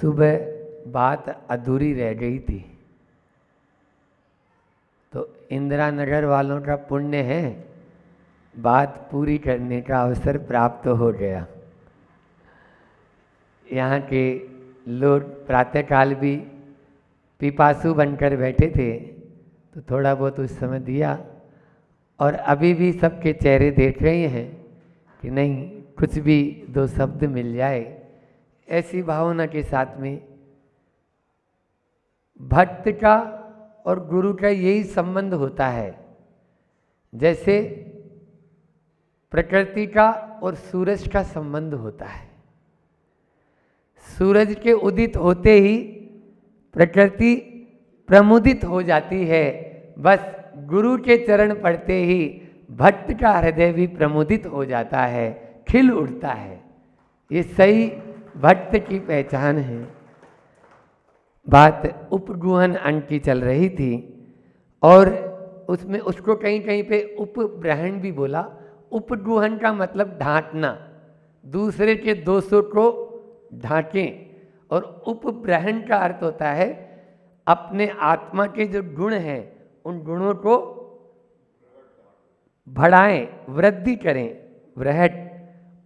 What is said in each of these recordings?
सुबह बात अधूरी रह गई थी, तो इंदिरा नगर वालों का पुण्य है, बात पूरी करने का अवसर प्राप्त हो गया। यहाँ के लोग प्रातःकाल भी पिपासु बनकर बैठे थे, तो थोड़ा बहुत उस समय दिया, और अभी भी सबके चेहरे देख रहे हैं कि नहीं कुछ भी दो शब्द मिल जाए। ऐसी भावना के साथ में भक्त का और गुरु का यही संबंध होता है, जैसे प्रकृति का और सूरज का संबंध होता है। सूरज के उदित होते ही प्रकृति प्रमुदित हो जाती है, बस गुरु के चरण पड़ते ही भक्त का हृदय भी प्रमुदित हो जाता है, खिल उठता है। ये सही भक्त की पहचान है। बात उपगुहन अंग की चल रही थी और उसमें उसको कहीं कहीं पे उपग्रहण भी बोला। उपगुहन का मतलब ढांकना, दूसरे के दोषों को ढांकें, और उपग्रहण का अर्थ होता है अपने आत्मा के जो गुण हैं उन गुणों को बढ़ाएं, वृद्धि करें, वृहट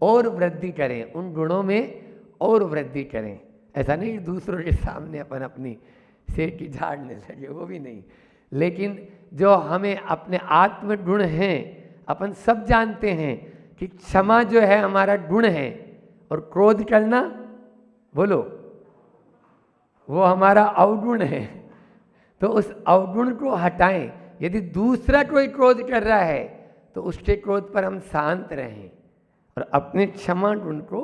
और वृद्धि करें, उन गुणों में और वृद्धि करें। ऐसा नहीं कि दूसरों के सामने अपन अपनी सिर की झाड़ने लगे, वो भी नहीं, लेकिन जो हमें अपने आत्म गुण हैं, अपन सब जानते हैं कि क्षमा जो है हमारा गुण है, और क्रोध करना बोलो वो हमारा अवगुण है। तो उस अवगुण को हटाएं। यदि दूसरा कोई क्रोध कर रहा है तो उसके क्रोध पर हम शांत रहें और अपने क्षमा गुण को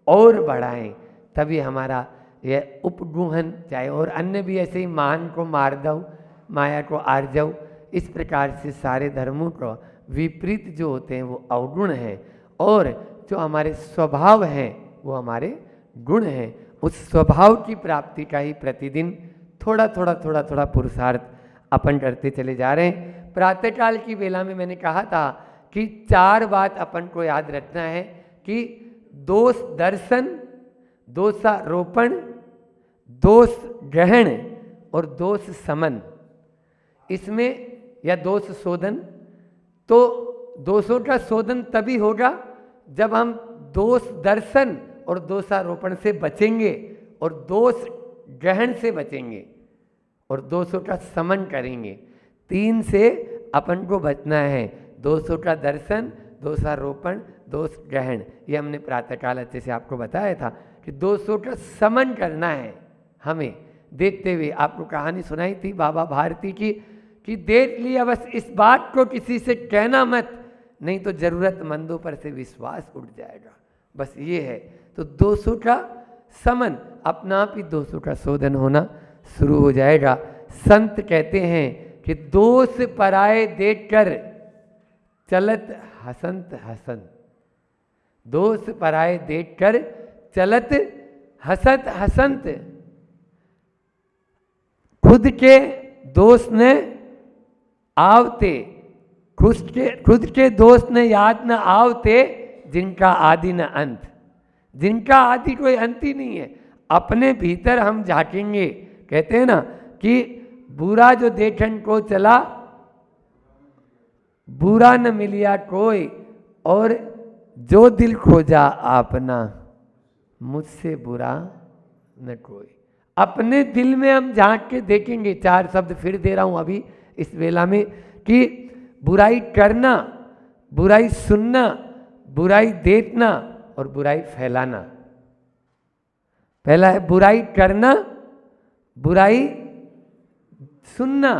और बढ़ाएं, तभी हमारा यह उपगुहन, चाहे और अन्य भी ऐसे ही मान को मार दो, माया को आर्जव, इस प्रकार से सारे धर्मों को विपरीत जो होते हैं वो अवगुण हैं, और जो हमारे स्वभाव हैं वो हमारे गुण हैं। उस स्वभाव की प्राप्ति का ही प्रतिदिन थोड़ा थोड़ा पुरुषार्थ अपन करते चले जा रहे हैं। प्रातःकाल की वेला में मैंने कहा था कि 4 बात अपन को याद रखना है कि दोष दर्शन, दोषारोपण, दोष ग्रहण और दोष समन, इसमें या दोष शोधन। तो दोषों का शोधन तभी होगा जब हम दोष दर्शन और दोषारोपण से बचेंगे और दोष ग्रहण से बचेंगे और दोषों का समन करेंगे। 3 से अपन को बचना है, दोषों का दर्शन, दोषारोपण, दोष ग्रहण। ये हमने प्रातःकाल अच्छे से आपको बताया था कि दोषों का समन करना है हमें। देखते हुए आपको कहानी सुनाई थी बाबा भारती की कि देख लिया, बस इस बात को किसी से कहना मत, नहीं तो जरूरतमंदों पर से विश्वास उठ जाएगा। बस ये है। तो दोषों का समन, अपना आप ही दोषों का शोधन होना शुरू हो जाएगा। संत कहते हैं कि दोष पराये देखकर चलत हसंत हसंत, दोष पराये देखकर चलत हसत हसंत। खुद के दोष ने आवते, खुद के दोष ने याद न आवते, जिनका आदि न अंत। जिनका आदि कोई अंत ही नहीं है। अपने भीतर हम झांकेंगे। कहते हैं ना कि बुरा जो देखन को चला, बुरा न मिलिया कोई, और जो दिल खोजा आपना, मुझसे बुरा न कोई। अपने दिल में हम झांक के देखेंगे। 4 शब्द फिर दे रहा हूं अभी इस वेला में कि बुराई करना, बुराई सुनना, बुराई देखना और बुराई फैलाना। पहला है बुराई करना, बुराई सुनना,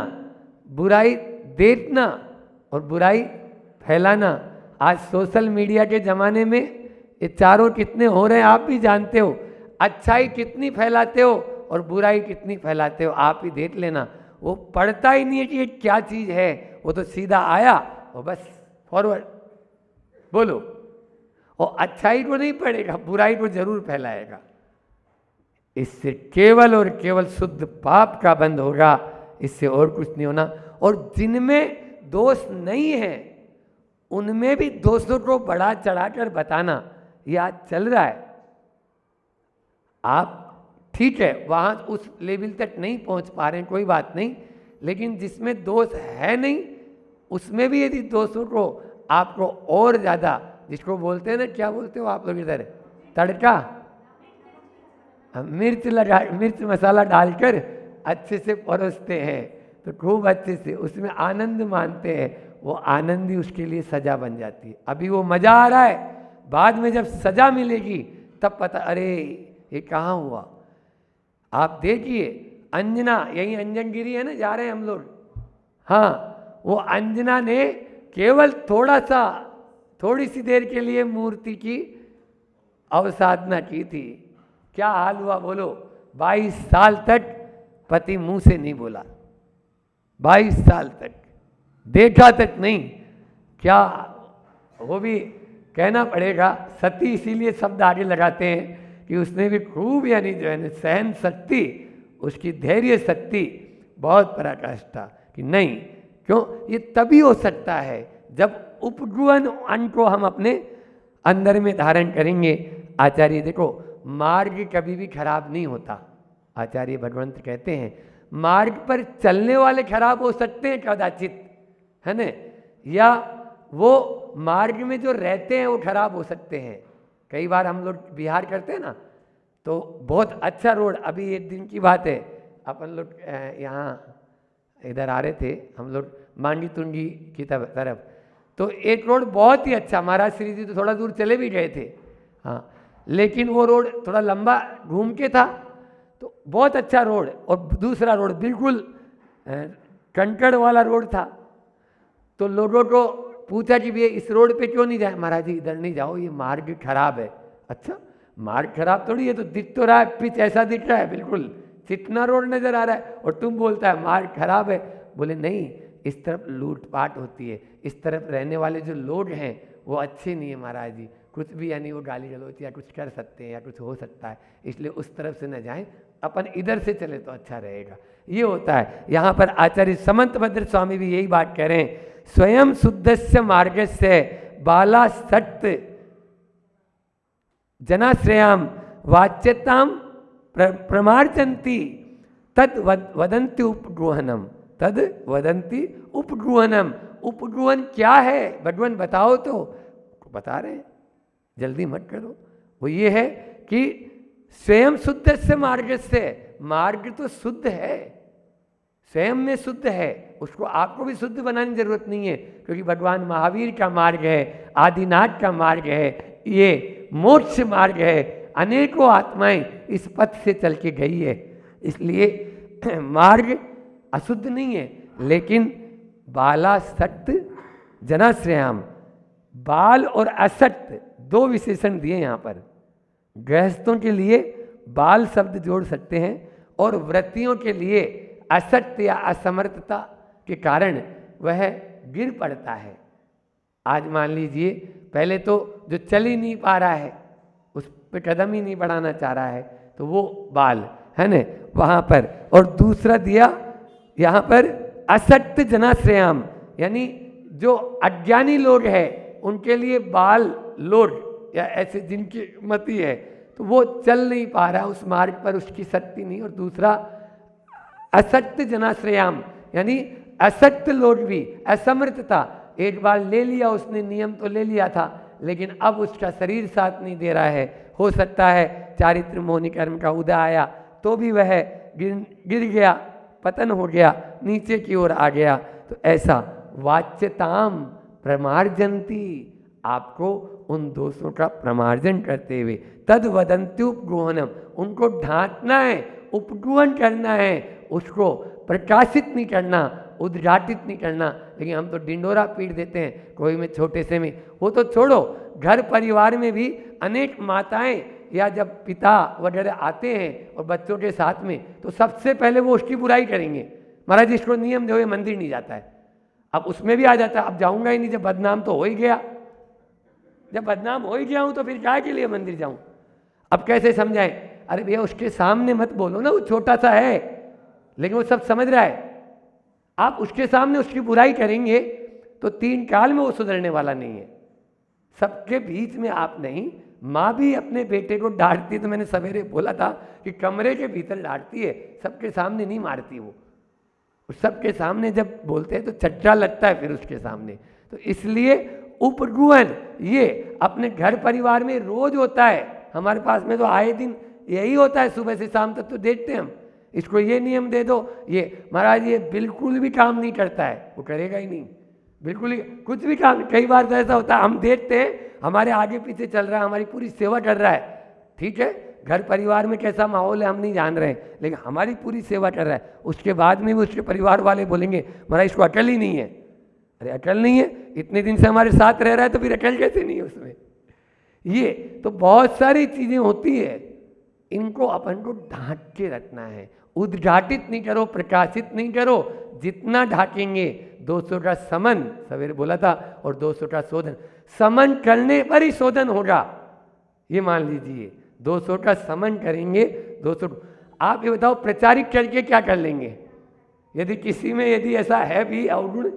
बुराई देखना और बुराई फैलाना। आज सोशल मीडिया के ज़माने में ये चारों कितने हो रहे हैं आप भी जानते हो। अच्छाई कितनी फैलाते हो और बुराई कितनी फैलाते हो, आप ही देख लेना। वो पढ़ता ही नहीं है कि ये क्या चीज़ है, वो तो सीधा आया और बस फॉरवर्ड बोलो। और अच्छाई को नहीं पढ़ेगा, बुराई को जरूर फैलाएगा। इससे केवल और केवल शुद्ध पाप का बंद होगा, इससे और कुछ नहीं होना। और जिनमें दोष नहीं है उनमें भी दोषों को बढ़ा चढ़ाकर बताना, ये आज चल रहा है। आप ठीक है, वहाँ उस लेवल तक नहीं पहुँच पा रहे हैं, कोई बात नहीं, लेकिन जिसमें दोष है नहीं उसमें भी यदि दोषों को आपको और ज़्यादा, जिसको बोलते हैं ना, क्या बोलते हो आप लोग इधर, तड़का, मिर्च मसाला डालकर अच्छे से परोसते हैं, तो खूब अच्छे से उसमें आनंद मानते हैं, वो आनंद ही उसके लिए सजा बन जाती है। अभी वो मज़ा आ रहा है, बाद में जब सजा मिलेगी तब पता, अरे ये कहाँ हुआ। आप देखिए अंजना, यही अंजनगिरी है ना, जा रहे हैं हम लोग, हाँ, वो अंजना ने केवल थोड़ी सी देर के लिए मूर्ति की अवसाधना की थी, क्या हाल हुआ बोलो, 22 साल तक पति मुंह से नहीं बोला, 22 साल तक देखा तक नहीं, क्या वो भी कहना पड़ेगा, सती इसीलिए शब्द आगे लगाते हैं कि उसने भी खूब, यानी जो है सहन शक्ति, उसकी धैर्य शक्ति बहुत पराकाष्ठा कि नहीं, क्यों, ये तभी हो सकता है जब उपगुण अन्न को हम अपने अंदर में धारण करेंगे। आचार्य देखो, मार्ग कभी भी खराब नहीं होता, आचार्य भगवंत कहते हैं मार्ग पर चलने वाले खराब हो सकते हैं कदाचित, है ना, या वो मार्ग में जो रहते हैं वो खराब हो सकते हैं। कई बार हम लोग बिहार करते हैं ना, तो बहुत अच्छा रोड, अभी एक दिन की बात है, अपन लोग यहाँ इधर आ रहे थे हम लोग मांडी तुंगी की तरफ, तो एक रोड बहुत ही अच्छा, महाराज श्री जी तो थोड़ा दूर चले भी गए थे, हाँ, लेकिन वो रोड थोड़ा लंबा घूम के था, तो बहुत अच्छा रोड, और दूसरा रोड बिल्कुल कंकड़ वाला रोड था। तो लोगों को पूछा कि भैया इस रोड पे क्यों नहीं जाए, महाराज जी इधर नहीं जाओ, ये मार्ग खराब है। अच्छा, मार्ग खराब थोड़ी है, तो दिख तो रहा है, पिच ऐसा दिख रहा है, बिल्कुल चिकना रोड नजर आ रहा है, और तुम बोलता है मार्ग खराब है। बोले नहीं, इस तरफ लूटपाट होती है, इस तरफ रहने वाले जो लोग हैं वो अच्छे नहीं है महाराज जी, कुछ भी, यानी वो गाली गलौज या कुछ कर सकते हैं या कुछ हो सकता है, इसलिए उस तरफ से न जाएं, अपन इधर से चले तो अच्छा रहेगा। ये होता है। यहाँ पर आचार्य समंतभद्र स्वामी भी यही बात कह रहे हैं, स्वयं शुद्धस्य मार्गस्य बाला सत्य जनाश्रयाम वाच्यताम प्रमार्जन्ति तद वदंती उपगृहनम, तद वदंती उपगृहनम। उपगृहन क्या है भगवान बताओ, तो बता रहे हैं, जल्दी मत करो। वो ये है कि स्वयं शुद्ध से मार्ग से, मार्ग तो शुद्ध है, स्वयं में शुद्ध है, उसको आपको भी शुद्ध बनाने की जरूरत नहीं है, क्योंकि भगवान महावीर का मार्ग है, आदिनाथ का मार्ग है, ये मोक्ष मार्ग है, अनेकों आत्माएं इस पथ से चल के गई है, इसलिए मार्ग अशुद्ध नहीं है। लेकिन बाला सत्य जनाश्रयाम, बाल और असत्य दो विशेषण दिए यहाँ पर। गृहस्थों के लिए बाल शब्द जोड़ सकते हैं, और व्रतियों के लिए असत्य या असमर्थता के कारण वह गिर पड़ता है। आज मान लीजिए, पहले तो जो चल ही नहीं पा रहा है, उस पर कदम ही नहीं बढ़ाना चाह रहा है, तो वो बाल है न वहाँ पर। और दूसरा दिया यहाँ पर असत्य जनाश्रयाम, यानी जो अज्ञानी लोग हैं उनके लिए बाल लोग, या ऐसे जिनकी मति है तो वो चल नहीं पा रहा उस मार्ग पर, उसकी शक्ति नहीं। और दूसरा असत्य जनाश्रयाम, यानी असत्य लोग भी, असमर्थता, एक बार ले लिया उसने, नियम तो ले लिया था, लेकिन अब उसका शरीर साथ नहीं दे रहा है। हो सकता है चारित्र मोहनी कर्म का उदय आया तो भी वह गिर गया, पतन हो गया, नीचे की ओर आ गया। तो ऐसा वाच्यताम प्रमार्जन्ति, आपको उन दोषों का प्रमार्जन करते हुए, तद वदंती उपगृहनम, उनको ढांकना है, उपगृहन करना है, उसको प्रकाशित नहीं करना, उद्घाटित नहीं करना। लेकिन हम तो डिंडोरा पीट देते हैं कोई में, छोटे से में, वो तो छोड़ो, घर परिवार में भी अनेक माताएं या जब पिता वगैरह आते हैं और बच्चों के साथ में, तो सबसे पहले वो उसकी बुराई करेंगे, महाराज इसको नियम जो है मंदिर नहीं जाता है। अब उसमें भी आ जाता है, अब जाऊंगा ही नहीं, जब बदनाम तो हो ही गया, जब बदनाम हो ही गया हूं तो फिर क्या के लिए मंदिर जाऊं। अब कैसे समझाएं, अरे भैया उसके सामने मत बोलो ना, वो छोटा सा है लेकिन वो सब समझ रहा है। आप उसके सामने उसकी बुराई करेंगे तो 3 काल में वो सुधरने वाला नहीं है। सबके बीच में आप नहीं, माँ भी अपने बेटे को डांटती है, तो मैंने सवेरे बोला था कि कमरे के भीतर डांटती है, सबके सामने नहीं मारती वो। सबके सामने जब बोलते हैं तो चट्टा लगता है फिर उसके सामने। तो इसलिए उपगुहन ये अपने घर परिवार में रोज होता है। हमारे पास में तो आए दिन यही होता है, सुबह से शाम तक तो देखते हैं हम। इसको ये नियम दे दो, ये महाराज ये बिल्कुल भी काम नहीं करता है, वो करेगा ही नहीं, बिल्कुल ही कुछ भी काम। कई बार तो ऐसा होता है, हम देखते हैं हमारे आगे पीछे चल रहा है, हमारी पूरी सेवा कर रहा है, ठीक है, घर परिवार में कैसा माहौल है हम नहीं जान रहे हैं, लेकिन हमारी पूरी सेवा कर रहा है। उसके बाद में भी उसके परिवार वाले बोलेंगे महाराज इसको अकल ही नहीं है। अरे अकल नहीं है, इतने दिन से हमारे साथ रह रहा है तो फिर अकल कैसे नहीं है उसमें। ये तो बहुत सारी चीजें होती है, इनको अपन को ढांक के रखना है। उद्घाटित नहीं करो, प्रकाशित नहीं करो, जितना ढाकेंगे 200 का समन, सवेरे बोला था, और 200 का शोधन। समन करने पर ही शोधन होगा, ये मान लीजिए। 200 का समन करेंगे, 200। आप ये बताओ प्रचारित करके क्या कर लेंगे? यदि किसी में यदि ऐसा है भी अवगुण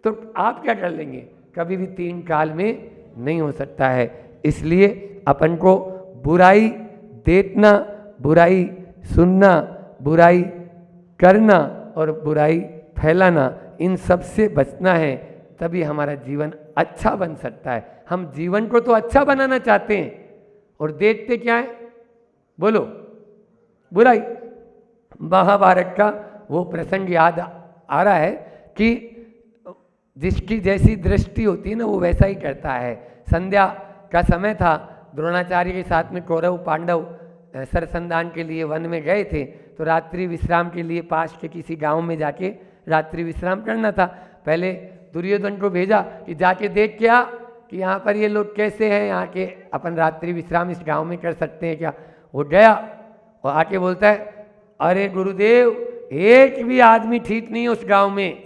तो आप क्या कर लेंगे? कभी भी 3 काल में नहीं हो सकता है। इसलिए अपन को बुराई देखना, बुराई सुनना, बुराई करना और बुराई फैलाना, इन सब से बचना है, तभी हमारा जीवन अच्छा बन सकता है। हम जीवन को तो अच्छा बनाना चाहते हैं और देखते क्या है? बोलो, बुराई। महाभारत का वो प्रसंग याद आ रहा है कि जिसकी जैसी दृष्टि होती है ना वो वैसा ही करता है। संध्या का समय था, द्रोणाचार्य के साथ में कौरव पांडव सरसंधान के लिए वन में गए थे, तो रात्रि विश्राम के लिए पास के किसी गांव में जाके रात्रि विश्राम करना था। पहले दुर्योधन को भेजा कि जाके देख के आ कि यहाँ पर ये लोग कैसे हैं, यहाँ के अपन रात्रि विश्राम इस गांव में कर सकते हैं क्या। वो गया और आके बोलता है अरे गुरुदेव एक भी आदमी ठीक नहीं है उस गांव में,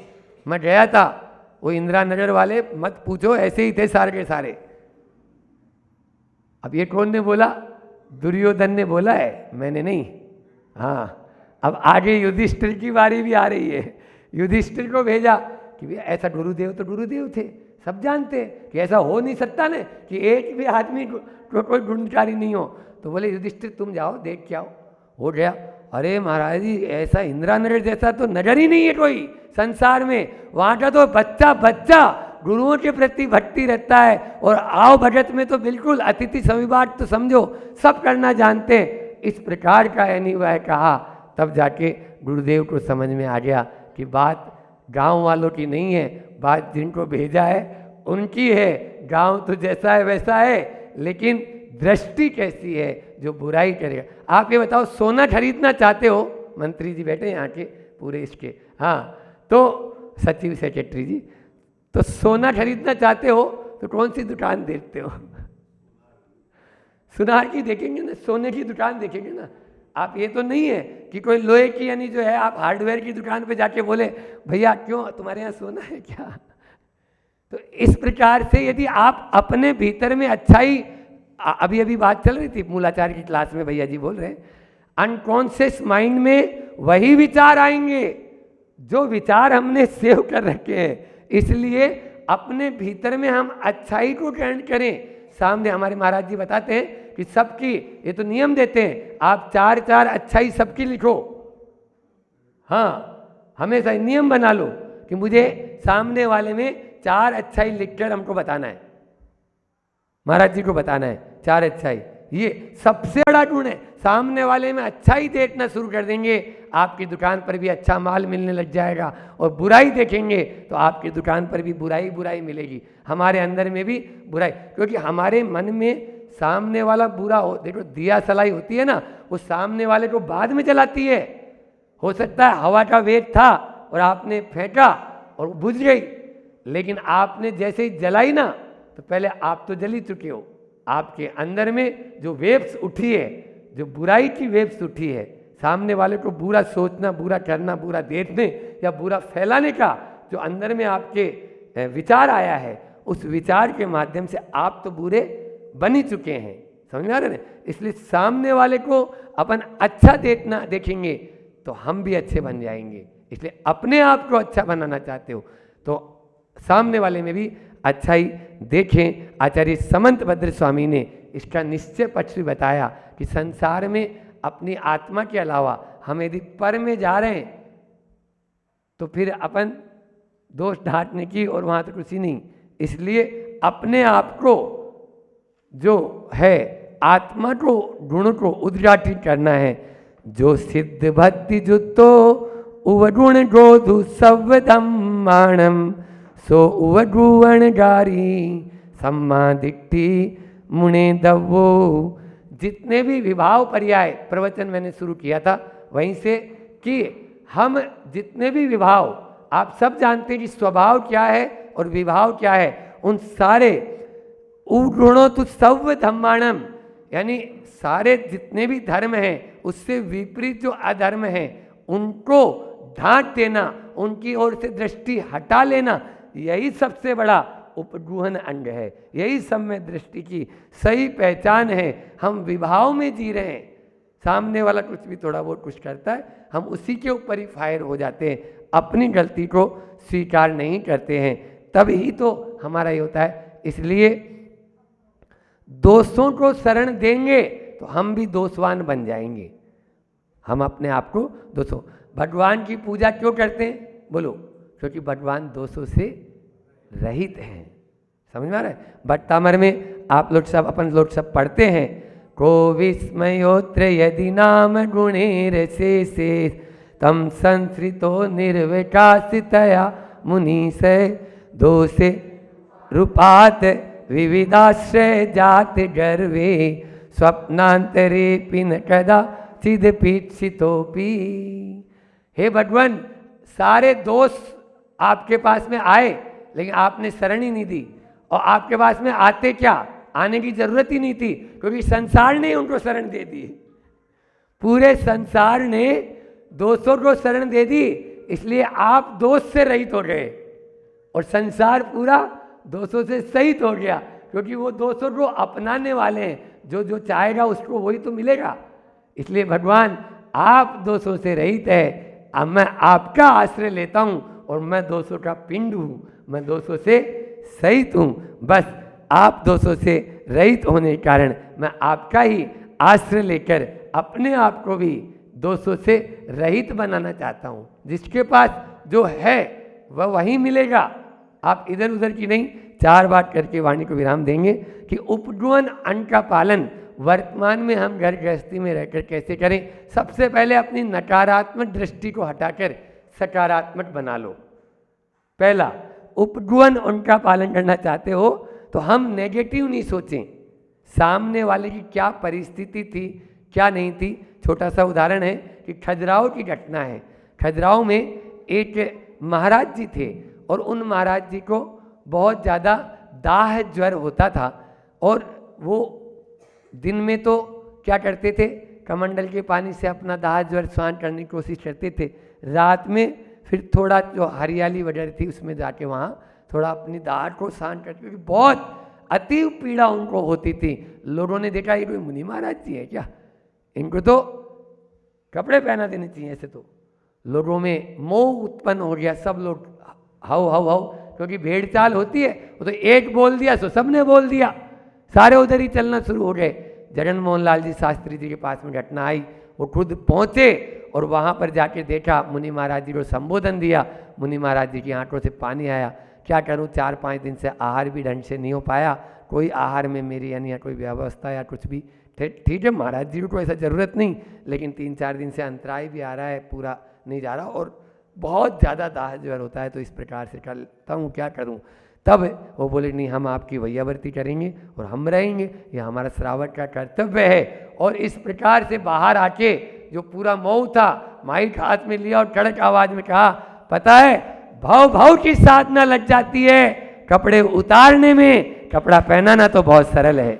मैं गया था, वो इंदिरा नगर वाले मत पूछो, ऐसे ही थे सारे के सारे। अब ये कौन ने बोला? दुर्योधन ने बोला है, मैंने नहीं। हाँ, अब आगे युधिष्ठिर की बारी भी आ रही है। युधिष्ठिर को भेजा कि भैया ऐसा गुरुदेव तो गुरुदेव थे, सब जानते हैं कि ऐसा हो नहीं सकता ना कि एक भी आदमी को कोई गुणकारी नहीं हो। तो बोले युधिष्ठिर तुम जाओ देख के आओ। हो गया। अरे महाराज जी ऐसा इंदिरा नगर जैसा तो नजर ही नहीं है कोई संसार में। वहाँ का तो बच्चा बच्चा गुरुओं के प्रति भक्ति रहता है, और आओ भगत में तो बिल्कुल अतिथि सविभाग तो समझो सब करना जानते हैं। इस प्रकार का यानी वह कहा, तब जाके गुरुदेव को समझ में आ गया कि बात गांव वालों की नहीं है, बात जिनको भेजा है उनकी है। गांव तो जैसा है वैसा है, लेकिन दृष्टि कैसी है जो बुराई करेगा। आप ये बताओ सोना खरीदना चाहते हो, मंत्री जी बैठे यहाँ के पूरे इसके, हाँ, तो सचिव सेक्रेटरी जी, तो सोना खरीदना चाहते हो तो कौन सी दुकान देखते हो? सुनार की देखेंगे ना, सोने की दुकान देखेंगे ना। आप ये तो नहीं है कि कोई लोहे की यानी जो है आप हार्डवेयर की दुकान पे जाके बोले भैया क्यों तुम्हारे यहाँ सोना है क्या? तो इस प्रकार से यदि आप अपने भीतर में अच्छाई, अभी अभी बात चल रही थी मूलाचार्य की क्लास में, भैया जी बोल रहे हैं अनकॉन्शियस माइंड में वही विचार आएंगे जो विचार हमने सेव कर रखे हैं। इसलिए अपने भीतर में हम अच्छाई को ग्रहण करें। सामने हमारे महाराज जी बताते हैं कि सबकी, ये तो नियम देते हैं, आप 4 अच्छाई सबकी लिखो। हाँ, हमेशा नियम बना लो कि मुझे सामने वाले में 4 अच्छाई लिखकर हमको बताना है, महाराज जी को बताना है 4 अच्छाई। ये सबसे बड़ा गुण है। सामने वाले में अच्छाई देखना शुरू कर देंगे, आपकी दुकान पर भी अच्छा माल मिलने लग जाएगा, और बुराई देखेंगे तो आपकी दुकान पर भी बुराई बुराई मिलेगी। हमारे अंदर में भी बुराई, क्योंकि हमारे मन में सामने वाला बुरा हो, देखो दिया सलाई होती है ना, वो सामने वाले को बाद में जलाती है। हो सकता है हवा का वेग था और आपने फेंका और वो बुझ गई, लेकिन आपने जैसे ही जलाई ना तो पहले आप तो जल ही चुके हो। आपके अंदर में जो वेव्स उठी है, जो बुराई की वेव्स उठी है, सामने वाले को बुरा सोचना, बुरा करना, बुरा देखने या बुरा फैलाने का जो अंदर में आपके विचार आया है, उस विचार के माध्यम से आप तो बुरे बन ही चुके हैं। समझ में आ रहा है ना? इसलिए सामने वाले को अपन अच्छा देखना देखेंगे तो हम भी अच्छे बन जाएंगे। इसलिए अपने आप को अच्छा बनाना चाहते हो तो सामने वाले में भी अच्छाई देखें। आचार्य समंत भद्र स्वामी ने इसका निश्चय पक्ष भी बताया कि संसार में अपनी आत्मा के अलावा हम यदि पर में जा रहे हैं तो फिर अपन दोष ढांटने की और वहाँ तो कुछ ही नहीं। इसलिए अपने आप को जो है आत्मा को गुण को उद्घाटित करना है। जो सिद्ध भक्ति जुतो उवगुण गोधु सवदम्माणम सो उवगुण गारी सम्मा दिट्ठी मुने दवो। जितने भी विभाव पर्याय प्रवचन मैंने शुरू किया था वहीं से कि हम जितने भी विभाव आप सब जानते हैं कि स्वभाव क्या है और विभाव क्या है। उन सारे उगुणों तो सव धम्माणम यानी सारे जितने भी धर्म हैं उससे विपरीत जो अधर्म है उनको ढांट देना, उनकी ओर से दृष्टि हटा लेना, यही सबसे बड़ा उपगुहन अंग है। यही सब में दृष्टि की सही पहचान है। हम विभाव में जी रहे हैं, सामने वाला कुछ भी थोड़ा बहुत कुछ करता है, हम उसी के ऊपर ही फायर हो जाते हैं, अपनी गलती को स्वीकार नहीं करते हैं, तभी तो हमारा ये होता है। इसलिए दोषों को शरण देंगे तो हम भी दोषवान बन जाएंगे। हम अपने आप को दोषों, भगवान की पूजा क्यों करते हैं बोलो? क्योंकि भगवान दोषों से रहित हैं। समझ में आ रहा है? भट्टामर में आप लोग सब अपन लोग सब पढ़ते हैं, को विस्मयोत्र यदि नाम गुणेर से तम संस्कृतो निर्विकासितया मुनीसे दोषे रूपात विविधाश्रय जात गर्वे स्वप्नांतरे पिन कदा चिद पीक्षितोपी। हे भगवान, सारे दोष आपके पास में आए लेकिन आपने शरण ही नहीं दी, और आपके पास में आते क्या, आने की जरूरत ही नहीं थी क्योंकि संसार ने उनको शरण दे दी। पूरे संसार ने दोषों को शरण दे दी, इसलिए आप दोष से रहित हो गए और संसार पूरा दोषों से सहित हो गया, क्योंकि वो दोषों को अपनाने वाले हैं। जो जो चाहेगा उसको वही तो मिलेगा। इसलिए भगवान आप दोषों से रहित है, अब मैं आपका आश्रय लेता हूँ और मैं दोषों का पिंड हूँ, मैं दोषों से सहित हूँ। बस आप दोषों से रहित होने के कारण मैं आपका ही आश्रय लेकर अपने आप को भी दोषों से रहित बनाना चाहता हूँ। जिसके पास जो है वह वही मिलेगा, आप इधर उधर की नहीं। चार बात करके वाणी को विराम देंगे कि उपगुहन अंग का पालन वर्तमान में हम घर गृहस्थी में रहकर कैसे करें। सबसे पहले अपनी नकारात्मक दृष्टि को हटाकर सकारात्मक बना लो। पहला, उपगुहन उनका पालन करना चाहते हो तो हम नेगेटिव नहीं सोचें, सामने वाले की क्या परिस्थिति थी क्या नहीं थी। छोटा सा उदाहरण है कि खजुराहो की घटना है। खजुराहो में एक महाराज जी थे और उन महाराज जी को बहुत ज़्यादा दाह ज्वर होता था, और वो दिन में तो क्या करते थे, कमंडल के पानी से अपना दाह ज्वर शांत करने की कोशिश करते थे। रात में फिर थोड़ा जो हरियाली वगैरह थी उसमें जाके वहाँ थोड़ा अपनी दाह को शांत करते, क्योंकि बहुत अति पीड़ा उनको होती थी। लोगों ने देखा ये कोई मुनि महाराज जी है क्या, इनको तो कपड़े पहना देने चाहिए। ऐसे तो लोगों में मोह उत्पन्न हो गया, सब लोग हाउ हाउ हाउ, क्योंकि भेड़ चाल होती है, वो तो एक बोल दिया सो सबने बोल दिया, सारे उधर ही चलना शुरू हो गए। जगन मोहन लाल जी शास्त्री जी के पास में घटना आई, वो खुद पहुँचे और वहाँ पर जाके देखा, मुनि महाराज जी को संबोधन दिया। मुनि महाराज जी की आंखों से पानी आया। क्या करूँ, 4-5 दिन से आहार भी ढंग से नहीं हो पाया, कोई आहार में मेरी यानी कोई व्यवस्था या कुछ भी। ठीक है, महाराज जी को ऐसा ज़रूरत नहीं, लेकिन 3-4 दिन से अंतराय भी आ रहा है, पूरा नहीं जा रहा और बहुत ज़्यादा दाह ज्वर होता है, तो इस प्रकार से करता हूँ, क्या करूँ। तब वो बोले नहीं, हम आपकी वैयावर्ती करेंगे और हम रहेंगे, ये हमारा श्रावक का कर्तव्य है। और इस प्रकार से बाहर आके जो पूरा मऊ था माइक हाथ में लिया और कड़क आवाज में कहा, पता है भाव भाव की साधना लग जाती है कपड़े उतारने में, कपड़ा पहनाना तो बहुत सरल है,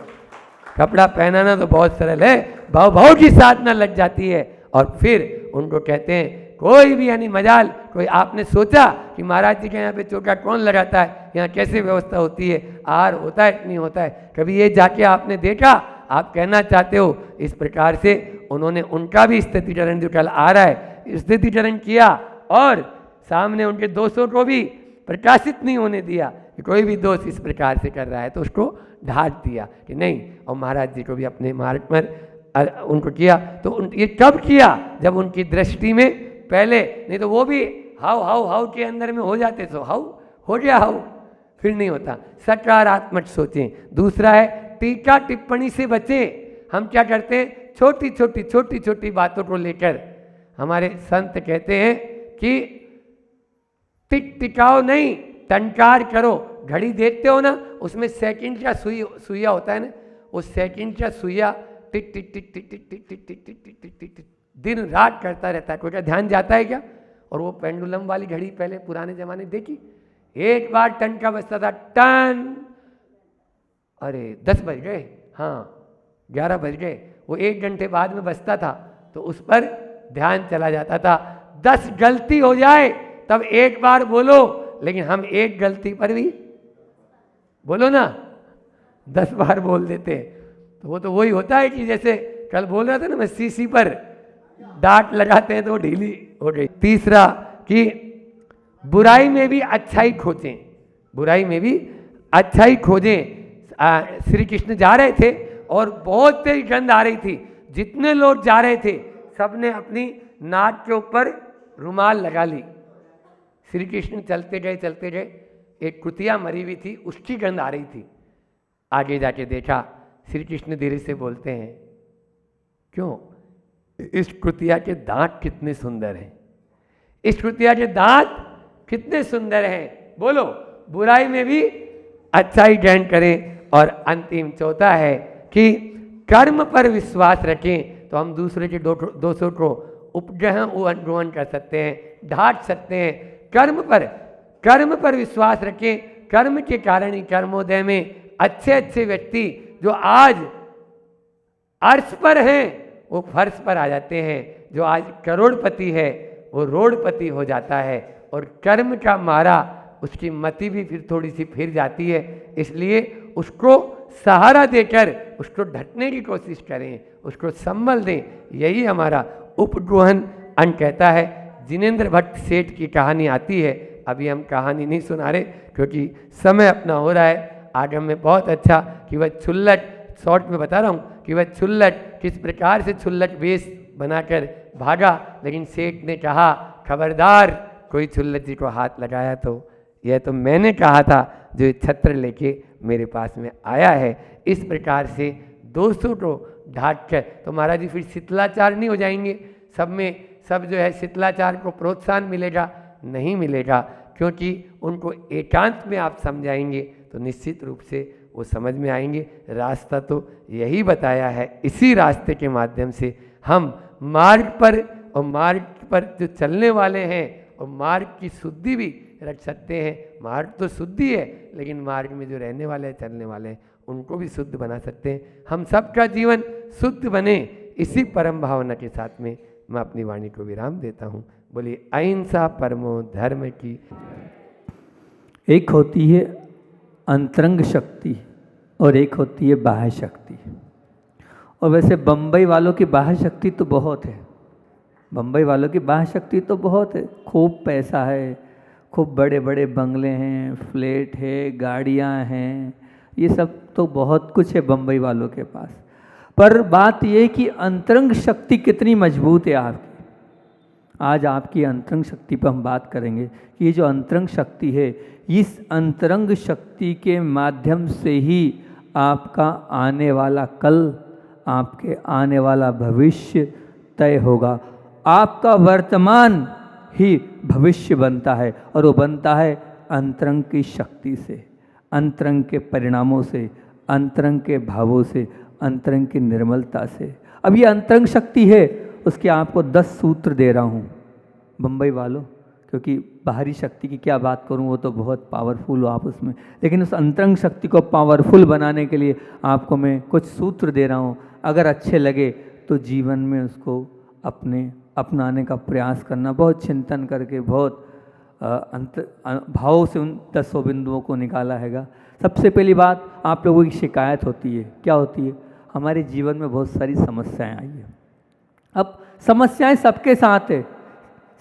कपड़ा पहनाना तो बहुत सरल है, भाव भाव की साधना लग जाती है। और फिर उनको कहते हैं कोई भी यानी मजाल, कोई आपने सोचा कि महाराज जी के यहाँ पे चौका कौन लगाता है, यहाँ कैसे व्यवस्था होती है, आहार होता है नहीं होता है, कभी ये जाके आपने देखा, आप कहना चाहते हो। इस प्रकार से उन्होंने उनका भी स्थितिकरण जो कल आ रहा है स्थितिकरण किया और सामने उनके दोस्तों को भी प्रकाशित नहीं होने दिया कि कोई भी दोस्त इस प्रकार से कर रहा है, तो उसको ढांट दिया कि नहीं। और महाराज जी को भी अपने मार्ग पर उनको किया, तो ये कब किया? जब उनकी दृष्टि में पहले, नहीं तो वो भी हाउ हाउ हाउ के अंदर में हो जाते, तो हाउ हो गया हाउ, फिर नहीं होता। सकारात्मक सोचें। दूसरा है टीका टिप्पणी से बचें। हम क्या करते हैं, छोटी छोटी बातों को लेकर, हमारे संत कहते हैं कि टिक टिकाओ नहीं, टंकार करो। घड़ी देखते हो ना, उसमें सेकंड का सुइया होता है ना, उस सेकंड का सुइया टिक टिक टिक टिक टिक टिक टिक टिक टिक टिक टिक टिक टिक दिन रात करता रहता है। कोई का ध्यान जाता है क्या? और वो पेंडुलम वाली घड़ी पहले पुराने जमाने देखी, एक बार टन का बजता था, टन, अरे 10 बज गए, हाँ 11 बज गए, वो 1 घंटे बाद में बजता था, तो उस पर ध्यान चला जाता था। 10 गलती हो जाए तब एक बार बोलो, लेकिन हम एक गलती पर भी बोलो ना 10 बार बोल देते हैं। तो वो तो वही होता है कि जैसे कल बोल रहा था ना मैं, सीसी पर डांट लगाते हैं तो ढीली हो गई। तीसरा कि बुराई में भी अच्छाई खोजें, बुराई में भी अच्छाई खोजें। श्री कृष्ण जा रहे थे और बहुत तेज गंध आ रही थी, जितने लोग जा रहे थे सबने अपनी नाक के ऊपर रुमाल लगा ली। श्री कृष्ण चलते गए, एक कुतिया मरी हुई थी, उसकी गंध आ रही थी। आगे जाके देखा, श्री कृष्ण धीरे से बोलते हैं, क्यों? इस कुतिया के दांत कितने सुंदर हैं, इस कुतिया के दांत कितने सुंदर हैं। बोलो, बुराई में भी अच्छाई ग्रहण करें। और अंतिम चौथा है कि कर्म पर विश्वास रखें, तो हम दूसरे के दोषों को उपग्रहण कर सकते हैं, ढांट सकते हैं। कर्म पर विश्वास रखें। कर्म के कारण ही कर्मोदय में अच्छे व्यक्ति जो आज अर्श पर हैं वो फर्श पर आ जाते हैं, जो आज करोड़पति है वो रोडपति हो जाता है। और कर्म का मारा उसकी मति भी फिर थोड़ी सी फिर जाती है, इसलिए उसको सहारा देकर उसको ढकने की कोशिश करें, उसको संबल दें। यही हमारा उपगुहन अंग कहता है। जिनेंद्र भट्ट सेठ की कहानी आती है, अभी हम कहानी नहीं सुना रहे क्योंकि समय अपना हो रहा है। आज हमें बहुत अच्छा कि वह छुल्लट, शॉर्ट में बता रहा हूँ कि वह छुल्लट किस प्रकार से छुल्लट वेश बनाकर भागा, लेकिन सेठ ने कहा खबरदार कोई छुल्लट जी को हाथ लगाया तो यह तो मैंने कहा था जो छत्र लेके मेरे पास में आया है। इस प्रकार से दोस्तों को ढांट कर, तो महाराज जी फिर शीतलाचार नहीं हो जाएंगे, सब में सब जो है शीतलाचार को प्रोत्साहन मिलेगा? नहीं मिलेगा, क्योंकि उनको एकांत में आप समझाएंगे तो निश्चित रूप से वो समझ में आएंगे। रास्ता तो यही बताया है, इसी रास्ते के माध्यम से हम मार्ग पर जो चलने वाले हैं और मार्ग की शुद्धि भी रख सकते हैं। मार्ग तो शुद्धि है, लेकिन मार्ग में जो रहने वाले हैं, चलने वाले हैं, उनको भी शुद्ध बना सकते हैं। हम सबका जीवन शुद्ध बने, इसी परम भावना के साथ में मैं अपनी वाणी को विराम देता हूँ। बोलिए अहिंसा परमो धर्म की। एक होती है अंतरंग शक्ति और एक होती है बाह्य शक्ति। और वैसे बम्बई वालों की बाह्य शक्ति तो बहुत है, बम्बई वालों की बाह्य शक्ति तो बहुत है, खूब पैसा है, खूब बड़े बड़े बंगले हैं, फ्लैट है, गाड़ियां हैं, ये सब तो बहुत कुछ है बम्बई वालों के पास। पर बात ये कि अंतरंग शक्ति कितनी मजबूत है आपकी। आज आपकी अंतरंग शक्ति पर हम बात करेंगे कि ये जो अंतरंग शक्ति है, इस अंतरंग शक्ति के माध्यम से ही आपका आने वाला कल, आपके आने वाला भविष्य तय होगा। आपका वर्तमान ही भविष्य बनता है, और वो बनता है अंतरंग की शक्ति से, अंतरंग के परिणामों से, अंतरंग के भावों से, अंतरंग की निर्मलता से। अब ये अंतरंग शक्ति है, उसके आपको 10 सूत्र दे रहा हूँ बम्बई वालों, क्योंकि बाहरी शक्ति की क्या बात करूँ, वो तो बहुत पावरफुल हो आप उसमें, लेकिन उस अंतरंग शक्ति को पावरफुल बनाने के लिए आपको मैं कुछ सूत्र दे रहा हूँ। अगर अच्छे लगे तो जीवन में उसको अपनाने का प्रयास करना, बहुत चिंतन करके, बहुत भावों से उन 10 बिंदुओं को निकाला हैगा। सबसे पहली बात, आप लोगों की शिकायत होती है, क्या होती है? हमारे जीवन में बहुत सारी समस्याएं आई है। अब समस्याएं सबके साथ है,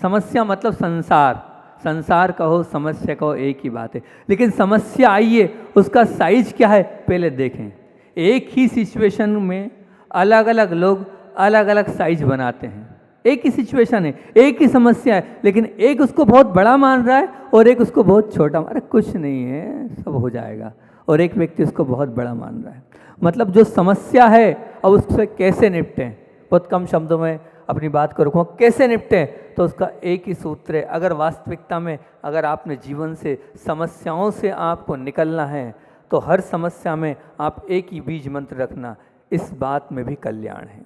समस्या मतलब संसार, संसार का हो, समस्या का हो, एक ही बात है। लेकिन समस्या आई है, उसका साइज क्या है पहले देखें। एक ही सिचुएशन में अलग अलग लोग अलग अलग साइज बनाते हैं। एक ही सिचुएशन है, एक ही समस्या है, लेकिन एक उसको बहुत बड़ा मान रहा है और एक उसको बहुत छोटा मान, अरे कुछ नहीं है, सब हो जाएगा, और एक व्यक्ति उसको बहुत बड़ा मान रहा है। मतलब जो समस्या है, अब उससे कैसे निपटें, बहुत कम शब्दों में अपनी बात को रखूँ, कैसे निपटें, तो उसका एक ही सूत्र है। अगर वास्तविकता में अगर आपने जीवन से, समस्याओं से आपको निकलना है, तो हर समस्या में आप एक ही बीज मंत्र रखना, इस बात में भी कल्याण है।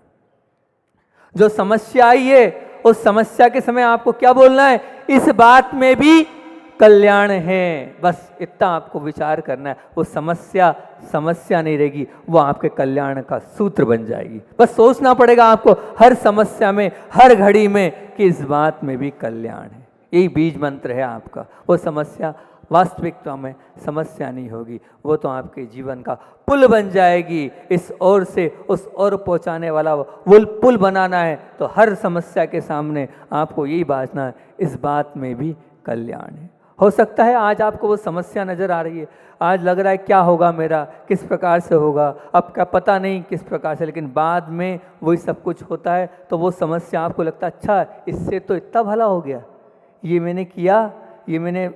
जो समस्या आई है, उस समस्या के समय आपको क्या बोलना है, इस बात में भी कल्याण है। बस इतना आपको विचार करना है। वो समस्या नहीं रहेगी, वो आपके कल्याण का सूत्र बन जाएगी। बस सोचना पड़ेगा आपको हर समस्या में, हर घड़ी में, कि इस बात में भी कल्याण है। यही बीज मंत्र है आपका। वो समस्या वास्तविकता में समस्या नहीं होगी, वो तो आपके जीवन का पुल बन जाएगी। इस ओर से उस ओर पहुंचाने वाला वो पुल बनाना है, तो हर समस्या के सामने आपको यही बाजना है, इस बात में भी कल्याण है। हो सकता है आज आपको वो समस्या नज़र आ रही है, आज लग रहा है क्या होगा मेरा, किस प्रकार से होगा, अब क्या पता नहीं किस प्रकार से, लेकिन बाद में वही सब कुछ होता है, तो वो समस्या आपको लगता है अच्छा इससे तो इतना भला हो गया, ये मैंने किया, ये मैंने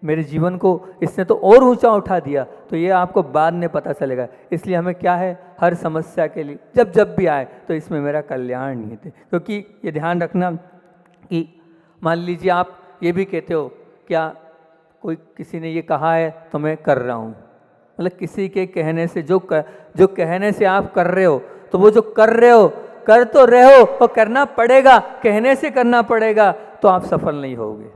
मेरे जीवन को इसने तो और ऊंचा उठा दिया, तो ये आपको बाद में पता चलेगा। इसलिए हमें क्या है, हर समस्या के लिए जब भी आए तो इसमें मेरा कल्याण नहीं थे। क्योंकि ये ध्यान रखना कि मान लीजिए आप ये भी कहते हो, क्या कोई किसी ने ये कहा है तो मैं कर रहा हूँ, मतलब किसी के कहने से जो कहने से आप कर रहे हो, तो वो जो कर रहे हो, कर तो रहे हो और करना पड़ेगा, कहने से करना पड़ेगा तो आप सफल नहीं होगे।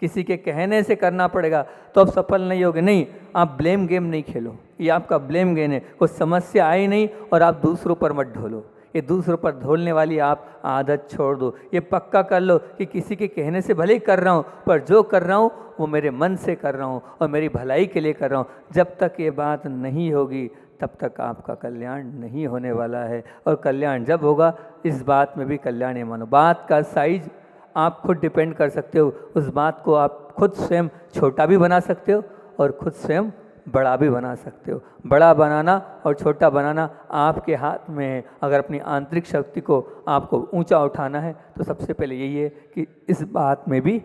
किसी के कहने से करना पड़ेगा तो आप सफल नहीं होगे। नहीं, आप ब्लेम गेम नहीं खेलो, ये आपका ब्लेम गेम है। कोई समस्या आई नहीं और आप दूसरों पर मत ढोलो, ये दूसरों पर ढोलने वाली आप आदत छोड़ दो। ये पक्का कर लो कि किसी के कहने से भले ही कर रहा हूँ, पर जो कर रहा हूँ वो मेरे मन से कर रहा हूँ और मेरी भलाई के लिए कर रहा हूँ। जब तक ये बात नहीं होगी तब तक आपका कल्याण नहीं होने वाला है, और कल्याण जब होगा, इस बात में भी कल्याण है। मानो बात का साइज आप खुद डिपेंड कर सकते हो, उस बात को आप खुद स्वयं छोटा भी बना सकते हो और खुद स्वयं बड़ा भी बना सकते हो। बड़ा बनाना और छोटा बनाना आपके हाथ में है। अगर अपनी आंतरिक शक्ति को आपको ऊंचा उठाना है तो सबसे पहले यही है कि इस बात में भी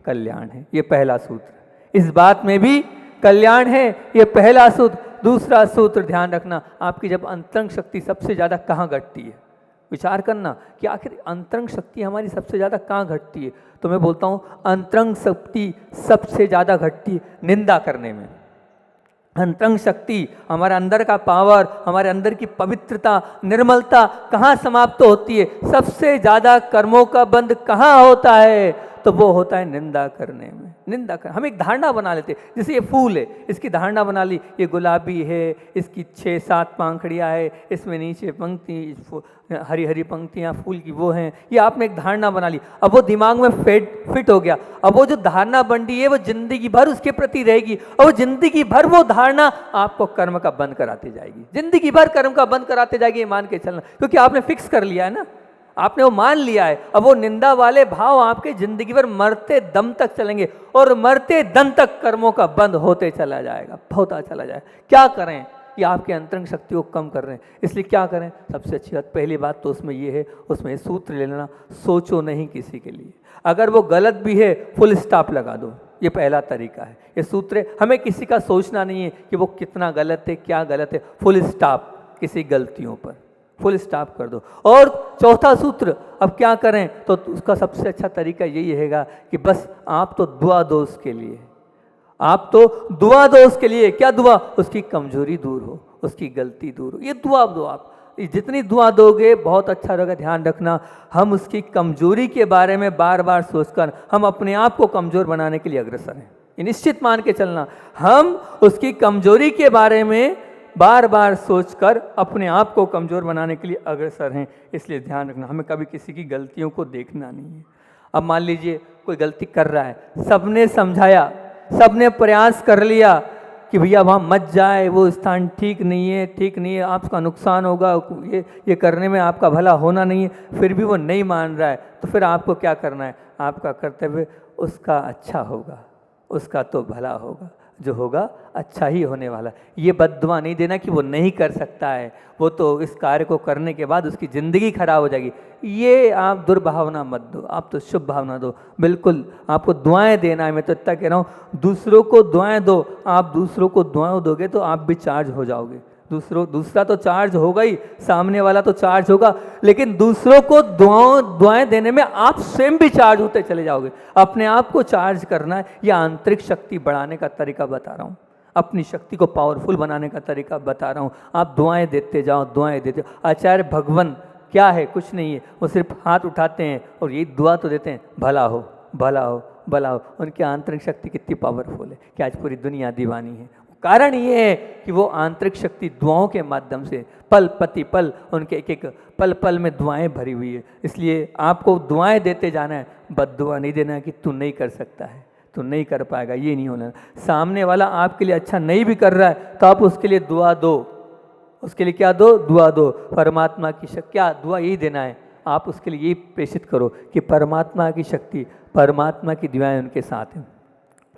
कल्याण है, ये पहला सूत्र। इस बात में भी कल्याण है, ये पहला सूत्र। दूसरा सूत्र ध्यान रखना, आपकी जब अंतरंग शक्ति सबसे ज़्यादा कहाँ घटती है, विचार करना कि आखिर अंतरंग शक्ति हमारी सबसे ज़्यादा कहाँ घटती है। तो मैं बोलता हूँ अंतरंग शक्ति सबसे ज़्यादा घटती है निंदा करने में। अंतरंग शक्ति, हमारे अंदर का पावर, हमारे अंदर की पवित्रता, निर्मलता कहाँ समाप्त होती है, सबसे ज़्यादा कर्मों का बंध कहाँ होता है, तो वो होता है निंदा करने में। निंदा कर, हम एक धारणा बना लेते हैं, जैसे ये फूल है, इसकी धारणा बना ली, ये गुलाबी है, इसकी 6-7 पंखड़ियाँ है, इसमें नीचे पंक्ति हरी हरी पंक्तियाँ फूल की वो हैं, ये आपने एक धारणा बना ली। अब वो दिमाग में फिट हो गया। अब वो जो धारणा बंटी है वो जिंदगी भर उसके प्रति रहेगी, और वो जिंदगी भर वो धारणा आपको कर्म का बंद कराती जाएगी, जिंदगी भर कर्म का बंद कराते जाएगी। ये मान के चलना, क्योंकि आपने फिक्स कर लिया है ना, आपने वो मान लिया है। अब वो निंदा वाले भाव आपके जिंदगी भर मरते दम तक चलेंगे, और मरते दम तक कर्मों का बंद होते चला जाएगा, होता चला जाएगा। क्या करें, ये आपके अंतरंग शक्ति को कम कर रहे हैं। इसलिए क्या करें, सबसे अच्छी बात, पहली बात तो उसमें ये है, उसमें सूत्र ले लेना, सोचो नहीं किसी के लिए। अगर वो गलत भी है, फुल स्टॉप लगा दो, ये पहला तरीका है। ये सूत्र, हमें किसी का सोचना नहीं है कि वो कितना गलत है, क्या गलत है, फुल स्टॉप किसी गलतियों पर फुल स्टॉप कर दो। और चौथा सूत्र, अब क्या करें, तो उसका सबसे अच्छा तरीका यही रहेगा कि बस आप तो दुआ दो उसके लिए, आप तो दुआ दो उसके लिए। क्या दुआ, उसकी कमजोरी दूर हो, उसकी गलती दूर हो, ये दुआ दो आप। जितनी दुआ दोगे बहुत अच्छा रहेगा। ध्यान रखना, हम उसकी कमजोरी के बारे में बार बार सोचकर हम अपने आप को कमजोर बनाने के लिए अग्रसर हैं। ये निश्चित मान के चलना, हम उसकी कमजोरी के बारे में बार बार सोचकर अपने आप को कमज़ोर बनाने के लिए अग्रसर हैं। इसलिए ध्यान रखना, हमें कभी किसी की गलतियों को देखना नहीं है। अब मान लीजिए कोई गलती कर रहा है, सबने समझाया, सबने प्रयास कर लिया कि भैया वहाँ मत जाए, वो स्थान ठीक नहीं है, ठीक नहीं है, आपका नुकसान होगा, ये करने में आपका भला होना नहीं है, फिर भी वो नहीं मान रहा है, तो फिर आपको क्या करना है, आपका कर्तव्य उसका अच्छा होगा, उसका तो भला होगा, जो होगा अच्छा ही होने वाला। ये बद्दुआ नहीं देना कि वो नहीं कर सकता है, वो तो इस कार्य को करने के बाद उसकी ज़िंदगी खराब हो जाएगी, ये आप दुर्भावना मत दो, आप तो शुभ भावना दो। बिल्कुल आपको दुआएं देना है, मैं तो इतना कह रहा हूँ, दूसरों को दुआएं दो। आप दूसरों को दुआएं दोगे तो आप भी चार्ज हो जाओगे। दूसरा तो चार्ज होगा ही, सामने वाला तो चार्ज होगा, लेकिन दूसरों को दुआएं देने में आप स्वयं भी चार्ज होते चले जाओगे। अपने आप को चार्ज करना है, या आंतरिक शक्ति बढ़ाने का तरीका बता रहा हूँ, अपनी शक्ति को पावरफुल बनाने का तरीका बता रहा हूँ। आप दुआएं देते जाओ, दुआएं देते जाओ। आचार्य भगवान क्या है? कुछ नहीं है, वो सिर्फ हाथ उठाते हैं और यही दुआ तो देते हैं, भला हो भला हो भला हो। उनकी आंतरिक शक्ति कितनी पावरफुल है कि आज पूरी दुनिया दीवानी है। कारण ये है कि वो आंतरिक शक्ति दुआओं के माध्यम से पल प्रति पल, उनके एक एक पल पल में दुआएं भरी हुई है। इसलिए आपको दुआएं देते जाना है, बद्दुआ नहीं देना है कि तू नहीं कर सकता है, तू नहीं कर पाएगा, ये नहीं होना। सामने वाला आपके लिए अच्छा नहीं भी कर रहा है तो आप उसके लिए दुआ दो। उसके लिए क्या दो? दुआ दो। परमात्मा की शक्ति, क्या दुआ यही देना है, आप उसके लिए यही प्रेषित करो कि परमात्मा की शक्ति, परमात्मा की दुआएं उनके साथ हैं।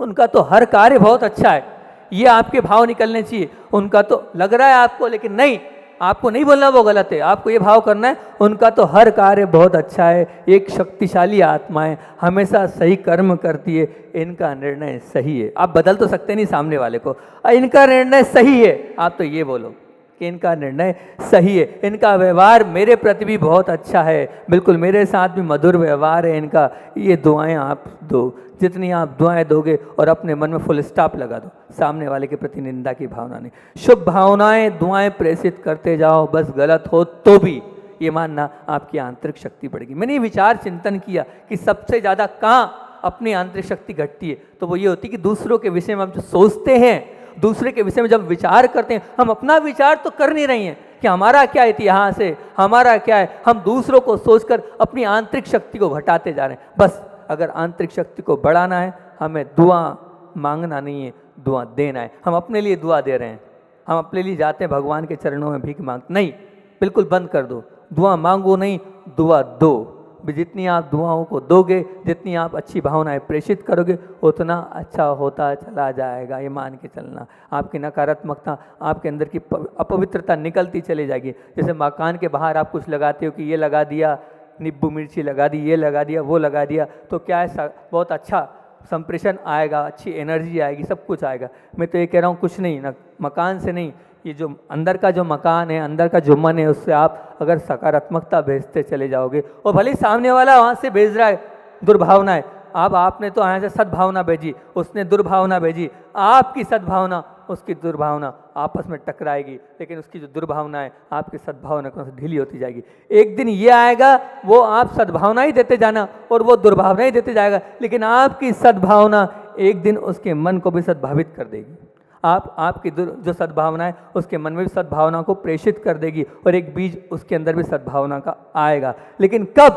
उनका तो हर कार्य बहुत अच्छा है, ये आपके भाव निकलने चाहिए। उनका तो लग रहा है आपको, लेकिन नहीं, आपको नहीं बोलना वो गलत है, आपको ये भाव करना है उनका तो हर कार्य बहुत अच्छा है, एक शक्तिशाली आत्मा है, हमेशा सही कर्म करती है, इनका निर्णय सही है। आप बदल तो सकते नहीं सामने वाले को, इनका निर्णय सही है, आप तो ये बोलो कि इनका निर्णय सही है, इनका व्यवहार मेरे प्रति भी बहुत अच्छा है, बिल्कुल मेरे साथ भी मधुर व्यवहार है इनका। ये दुआएं आप दो, जितनी आप दुआएं दोगे, और अपने मन में फुल स्टॉप लगा दो, सामने वाले के प्रति निंदा की भावना नहीं, शुभ भावनाएं दुआएं प्रेषित करते जाओ। बस गलत हो तो भी ये मानना आपकी आंतरिक शक्ति बढ़ेगी। मैंने ये विचार चिंतन किया कि सबसे ज़्यादा कहाँ अपनी आंतरिक शक्ति घटती है, तो वो ये होती है कि दूसरों के विषय में हम जो सोचते हैं, दूसरे के विषय में जब विचार करते हैं, हम अपना विचार तो कर नहीं रही हैं कि हमारा क्या इतिहास है, हमारा क्या है, हम दूसरों को सोचकर अपनी आंतरिक शक्ति को घटाते जा रहे हैं। बस अगर आंतरिक शक्ति को बढ़ाना है, हमें दुआ मांगना नहीं है, दुआ देना है। हम अपने लिए दुआ दे रहे हैं, हम अपने लिए जाते हैं भगवान के चरणों में भीख मांग, नहीं, बिल्कुल बंद कर दो। दुआ मांगो नहीं, दुआ दो। जितनी आप दुआओं को दोगे, जितनी आप अच्छी भावनाएं प्रेषित करोगे, उतना अच्छा होता चला जाएगा। ये मान के चलना, आपकी नकारात्मकता, आपके अंदर की अपवित्रता निकलती चली जाएगी। जैसे मकान के बाहर आप कुछ लगाते हो कि ये लगा दिया, नींबू मिर्ची लगा दी, ये लगा दिया, वो लगा दिया, तो क्या है, बहुत अच्छा संप्रेषण आएगा, अच्छी एनर्जी आएगी, सब कुछ आएगा। मैं तो ये कह रहा हूँ, कुछ नहीं ना, मकान से नहीं, ये जो अंदर का जो मकान है, अंदर का जो मन है, उससे आप अगर सकारात्मकता भेजते चले जाओगे, और भले ही सामने वाला वहाँ से भेज रहा है दुर्भावना है, आपने तो यहाँ से सद्भावना भेजी, उसने दुर्भावना भेजी, आपकी सद्भावना उसकी दुर्भावना आपस में टकराएगी, लेकिन उसकी जो दुर्भावना है आपकी सद्भावना को ढीली होती जाएगी। एक दिन ये आएगा, वो आप सद्भावना ही देते जाना और वो दुर्भावना ही देते जाएगा, लेकिन आपकी सद्भावना एक दिन उसके मन को भी सद्भावित कर देगी। आपकी जो सद्भावना है उसके मन में भी सद्भावना को प्रेषित कर देगी, और एक बीज उसके अंदर भी सद्भावना का आएगा। लेकिन कब?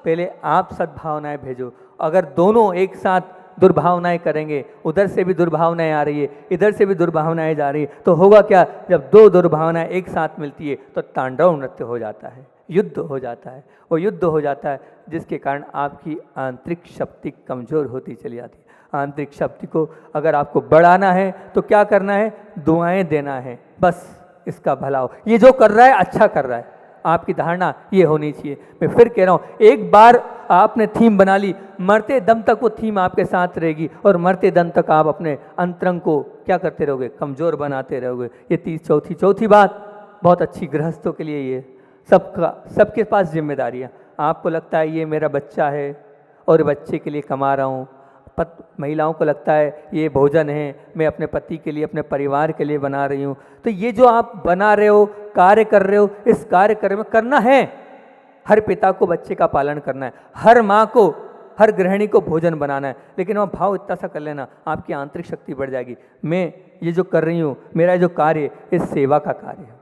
पहले आप सद्भावनाएं भेजो। अगर दोनों एक साथ दुर्भावनाएं करेंगे, उधर से भी दुर्भावनाएं आ रही है, इधर से भी दुर्भावनाएं जा रही है, तो होगा क्या? जब दो दुर्भावनाएं एक साथ मिलती है तो तांडव नृत्य हो जाता है, युद्ध हो जाता है। वो युद्ध हो जाता है जिसके कारण आपकी आंतरिक शक्ति कमज़ोर होती चली जाती है। आंतरिक शक्ति को अगर आपको बढ़ाना है तो क्या करना है? दुआएं देना है, बस इसका भला हो। ये जो कर रहा है अच्छा कर रहा है, आपकी धारणा ये होनी चाहिए। मैं फिर कह रहा हूँ, एक बार आपने थीम बना ली, मरते दम तक वो थीम आपके साथ रहेगी, और मरते दम तक आप अपने अंतरंग को क्या करते रहोगे? कमज़ोर बनाते रहोगे। ये चौथी बात बहुत अच्छी गृहस्थों के लिए, ये सबके पास जिम्मेदारी है। आपको लगता है ये मेरा बच्चा है और बच्चे के लिए कमा रहा हूँ, महिलाओं को लगता है ये भोजन है, मैं अपने पति के लिए, अपने परिवार के लिए बना रही हूँ। तो ये जो आप बना रहे हो, कार्य कर रहे हो, इस कार्य में करना है, हर पिता को बच्चे का पालन करना है, हर माँ को, हर गृहिणी को भोजन बनाना है। लेकिन वह भाव इतना सा कर लेना, आपकी आंतरिक शक्ति बढ़ जाएगी। मैं ये जो कर रही हूँ, मेरा जो कार्य, इस सेवा का कार्य है।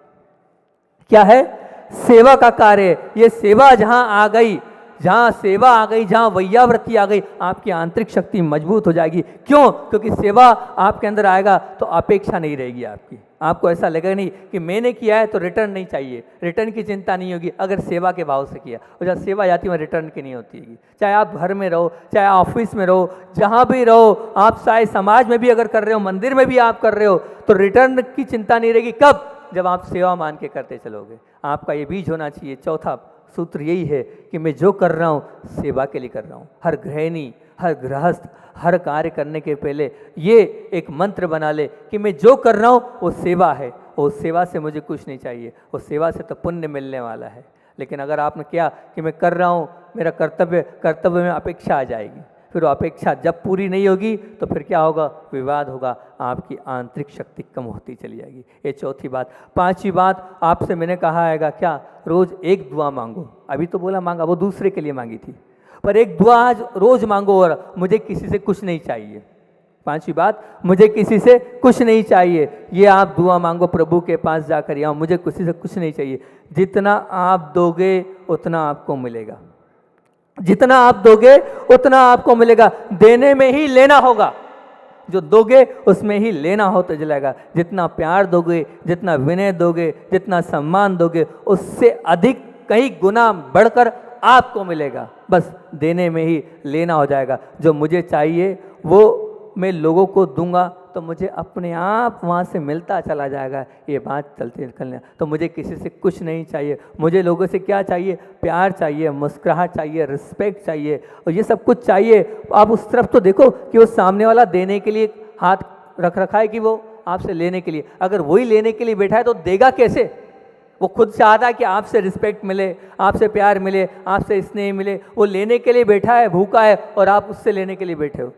क्या है? सेवा का कार्य। ये सेवा जहाँ आ गई, जहाँ सेवा आ गई, जहाँ वैयावृत्ति आ गई, आपकी आंतरिक शक्ति मजबूत हो जाएगी। क्यों? क्योंकि सेवा आपके अंदर आएगा तो अपेक्षा नहीं रहेगी आपकी। आपको ऐसा लगेगा नहीं कि मैंने किया है तो रिटर्न नहीं चाहिए, रिटर्न की चिंता नहीं होगी अगर सेवा के भाव से किया। और जब सेवा जाती है वहाँ रिटर्न की नहीं होती है। चाहे आप घर में रहो, चाहे ऑफिस में रहो, जहाँ भी रहो, आप चाहे समाज में भी अगर कर रहे हो, मंदिर में भी आप कर रहे हो, तो रिटर्न की चिंता नहीं रहेगी। कब? जब आप सेवा मान के करते चलोगे। आपका ये बीज होना चाहिए। चौथा सूत्र यही है कि मैं जो कर रहा हूँ सेवा के लिए कर रहा हूँ। हर गृहिणी, हर गृहस्थ, हर कार्य करने के पहले ये एक मंत्र बना ले कि मैं जो कर रहा हूँ वो सेवा है, और सेवा से मुझे कुछ नहीं चाहिए, और सेवा से तो पुण्य मिलने वाला है। लेकिन अगर आपने किया कि मैं कर रहा हूँ, मेरा कर्तव्य में अपेक्षा आ जाएगी, फिर वो अपेक्षा जब पूरी नहीं होगी तो फिर क्या होगा? विवाद होगा, आपकी आंतरिक शक्ति कम होती चली जाएगी। ये चौथी बात। पांचवी बात आपसे मैंने कहा है क्या? रोज़ एक दुआ मांगो। अभी तो बोला मांगा, वो दूसरे के लिए मांगी थी, पर एक दुआ आज रोज़ मांगो, और मुझे किसी से कुछ नहीं चाहिए। पांचवी बात, मुझे किसी से कुछ नहीं चाहिए। ये आप दुआ मांगो प्रभु के पास जाकर, यहाँ मुझे किसी से कुछ नहीं चाहिए। जितना आप दोगे उतना आपको मिलेगा, जितना आप दोगे उतना आपको मिलेगा। देने में ही लेना होगा, जो दोगे उसमें ही लेना होता चलेगा। जितना प्यार दोगे, जितना विनय दोगे, जितना सम्मान दोगे, उससे अधिक कई गुना बढ़कर आपको मिलेगा। बस देने में ही लेना हो जाएगा। जो मुझे चाहिए वो मैं लोगों को दूंगा तो मुझे अपने आप वहाँ से मिलता चला जाएगा। ये बात चलती निकलने। तो मुझे किसी से कुछ नहीं चाहिए। मुझे लोगों से क्या चाहिए? प्यार चाहिए, मुस्कुराहट चाहिए, रिस्पेक्ट चाहिए, और ये सब कुछ चाहिए। आप उस तरफ तो देखो कि वो सामने वाला देने के लिए हाथ रख रखा है कि वो आपसे लेने के लिए। अगर वही लेने के लिए बैठा है तो देगा कैसे? वो खुद चाहता है कि आपसे रिस्पेक्ट मिले, आपसे प्यार मिले, आपसे स्नेह मिले। वो लेने के लिए बैठा है, भूखा है, और आप उससे लेने के लिए बैठे हो।